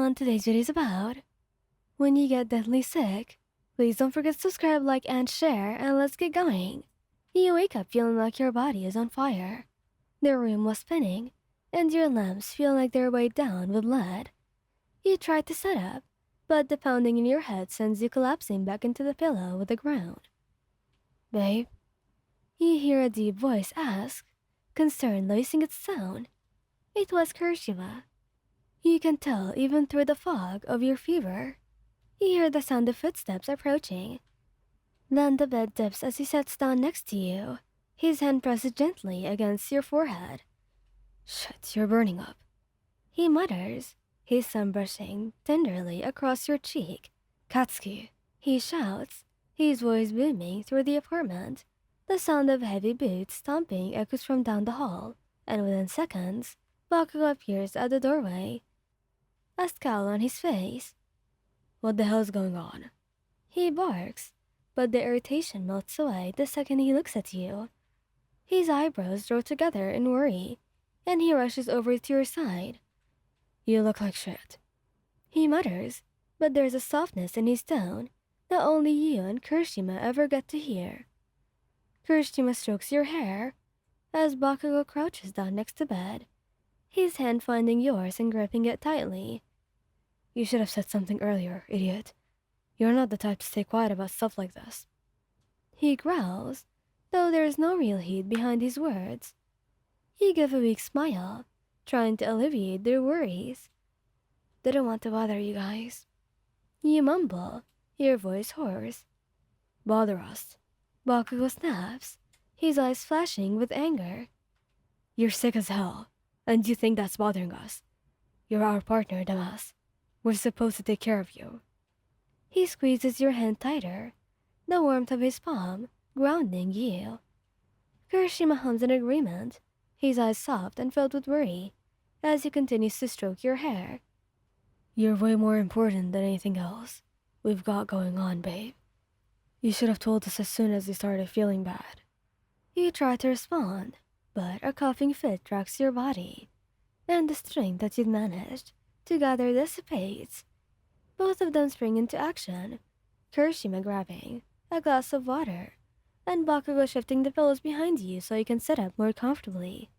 everyone, today's video is about when you get deadly sick. Please don't forget to subscribe, like, and share, and let's get going. You wake up feeling like your body is on fire. The room was spinning, and your limbs feel like they're weighed down with lead. You try to sit up, but the pounding in your head sends you collapsing back into the pillow with the ground. Babe? You hear a deep voice ask, concern losing its sound. It was Kirishima. You can tell even through the fog of your fever. You hear the sound of footsteps approaching. Then the bed dips as he sits down next to you. His hand presses gently against your forehead. Shit, you're burning up. He mutters, his thumb brushing tenderly across your cheek. Katsuki, he shouts, his voice booming through the apartment. The sound of heavy boots stomping echoes from down the hall, and within seconds, Bakugo appears at the doorway, a scowl on his face. What the hell's going on? He barks, but the irritation melts away the second he looks at you. His eyebrows draw together in worry, and he rushes over to your side. You look like shit. He mutters, but there's a softness in his tone that only you and Kirishima ever get to hear. Kirishima strokes your hair as Bakugo crouches down next to bed, his hand finding yours and gripping it tightly. You should have said something earlier, idiot. You're not the type to stay quiet about stuff like this. He growls, though there is no real heat behind his words. You give a weak smile, trying to alleviate their worries. Didn't want to bother you guys. You mumble, your voice hoarse. Bother us. Bakugo snaps, his eyes flashing with anger. You're sick as hell, and you think that's bothering us. You're our partner, Damas. We're supposed to take care of you. He squeezes your hand tighter, the warmth of his palm grounding you. Kirishima hums in agreement, his eyes soft and filled with worry, as he continues to stroke your hair. You're way more important than anything else we've got going on, babe. You should have told us as soon as you started feeling bad. You try to respond, but a coughing fit tracks your body, and the strength that you'd managed to gather dissipates. Both of them spring into action, Kirishima grabbing a glass of water, and Bakugo shifting the pillows behind you so you can sit up more comfortably.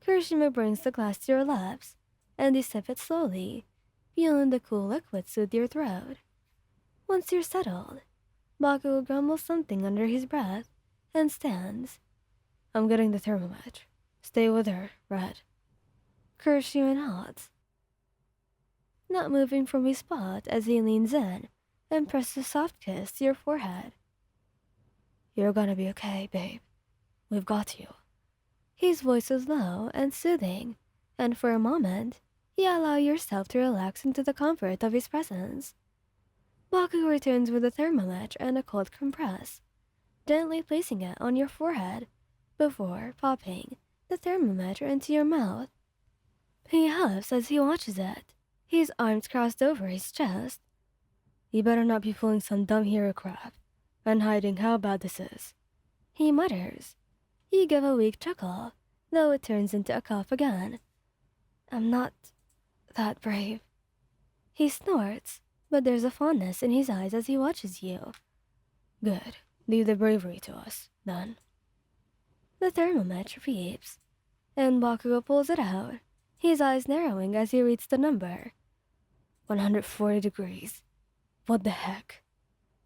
Kirishima brings the glass to your lips, and you sip it slowly, feeling the cool liquid soothe your throat. Once you're settled, Bakugo grumbles something under his breath and stands. I'm getting the thermometer. Stay with her, Red. Kirishima nods, not moving from his spot as he leans in and presses a soft kiss to your forehead. You're gonna be okay, babe. We've got you. His voice is low and soothing, and for a moment, you allow yourself to relax into the comfort of his presence. Bakugo returns with a thermometer and a cold compress, gently placing it on your forehead before popping the thermometer into your mouth. He huffs as he watches it, his arms crossed over his chest. You better not be pulling some dumb hero crap and hiding how bad this is. He mutters. You give a weak chuckle, though it turns into a cough again. I'm not that brave. He snorts, but there's a fondness in his eyes as he watches you. Good. Leave the bravery to us, then. The thermometer beeps, and Bakugo pulls it out, his eyes narrowing as he reads the number. 140 degrees. What the heck?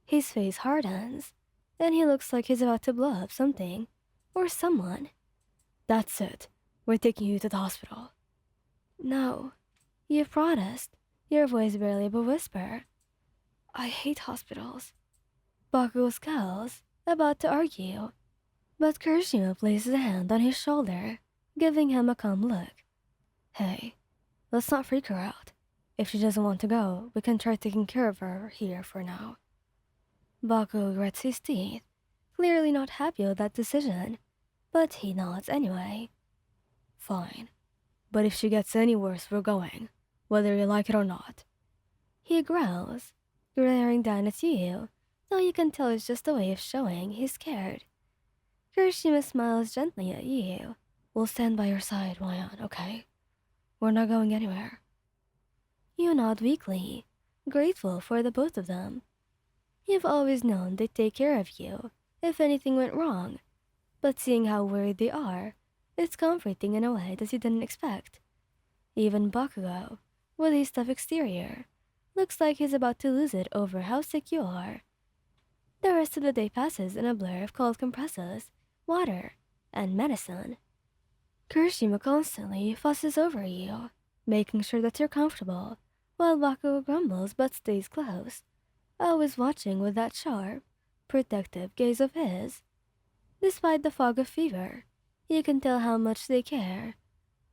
His face hardens, and he looks like he's about to blow up something, or someone. That's it. We're taking you to the hospital. No. You protest, your voice barely a whisper. I hate hospitals. Bakugo scowls, about to argue, but Kirishima places a hand on his shoulder, giving him a calm look. Hey, let's not freak her out. If she doesn't want to go, we can try taking care of her here for now. Bakugo grits his teeth, clearly not happy with that decision, but he nods anyway. Fine. But if she gets any worse, we're going, whether you like it or not. He growls, glaring down at you, though you can tell it's just a way of showing he's scared. Kirishima smiles gently at you. We'll stand by your side, Wayan, okay? We're not going anywhere. You nod weakly, grateful for the both of them. You've always known they'd take care of you if anything went wrong, but seeing how worried they are, it's comforting in a way that you didn't expect. Even Bakugo, with his tough exterior, looks like he's about to lose it over how sick you are. The rest of the day passes in a blur of cold compresses, water, and medicine. Kirishima constantly fusses over you, making sure that you're comfortable, while Bakugo grumbles but stays close, always watching with that sharp, protective gaze of his. Despite the fog of fever, you can tell how much they care.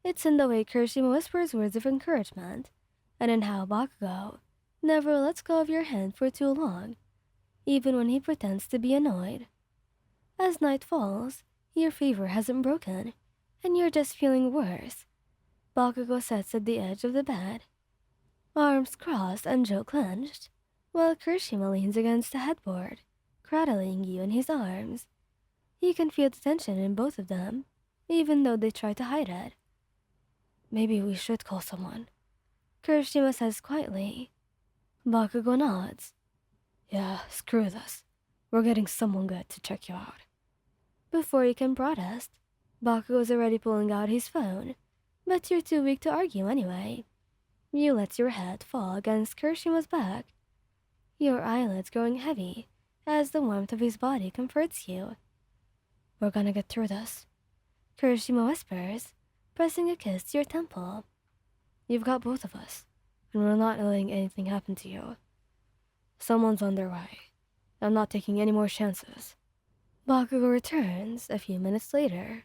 It's in the way Kirishima whispers words of encouragement, and in how Bakugo never lets go of your hand for too long, even when he pretends to be annoyed. As night falls, your fever hasn't broken, and you're just feeling worse. Bakugo sits at the edge of the bed, arms crossed and jaw clenched, while Kirishima leans against the headboard, cradling you in his arms. You can feel the tension in both of them, even though they try to hide it. Maybe we should call someone, Kirishima says quietly. Bakugo nods. Yeah, screw this. We're getting someone good to check you out. Before you can protest, Bakugo's already pulling out his phone, but you're too weak to argue anyway. You let your head fall against Kirishima's back, your eyelids growing heavy as the warmth of his body comforts you. We're gonna get through this, Kirishima whispers, pressing a kiss to your temple. You've got both of us, and we're not letting anything happen to you. Someone's on their way. I'm not taking any more chances. Bakugo returns a few minutes later.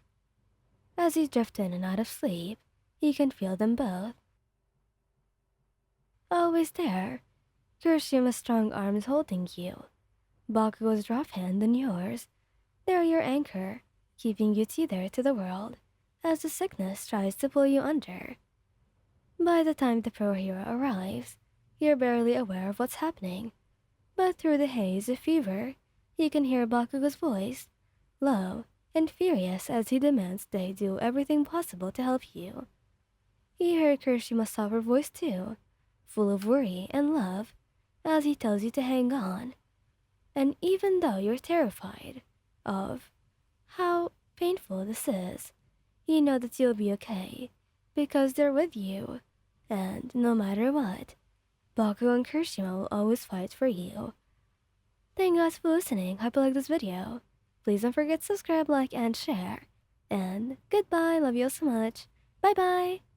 As you drift in and out of sleep, you can feel them both. Always there, Kirishima's strong arms holding you, Bakugo's rough hand in yours. They're your anchor, keeping you tethered to the world as the sickness tries to pull you under. By the time the pro hero arrives, you're barely aware of what's happening, but through the haze of fever, you can hear Bakugo's voice, low and furious as he demands they do everything possible to help you. You hear Kirishima's softer voice too, full of worry and love, as he tells you to hang on. And even though you're terrified of how painful this is, you know that you'll be okay, because they're with you, and no matter what, Bakugo and Kirishima will always fight for you. Thank you guys for listening. Hope you like this video. Please don't forget to subscribe, like, and share. And goodbye. Love you all so much. Bye bye.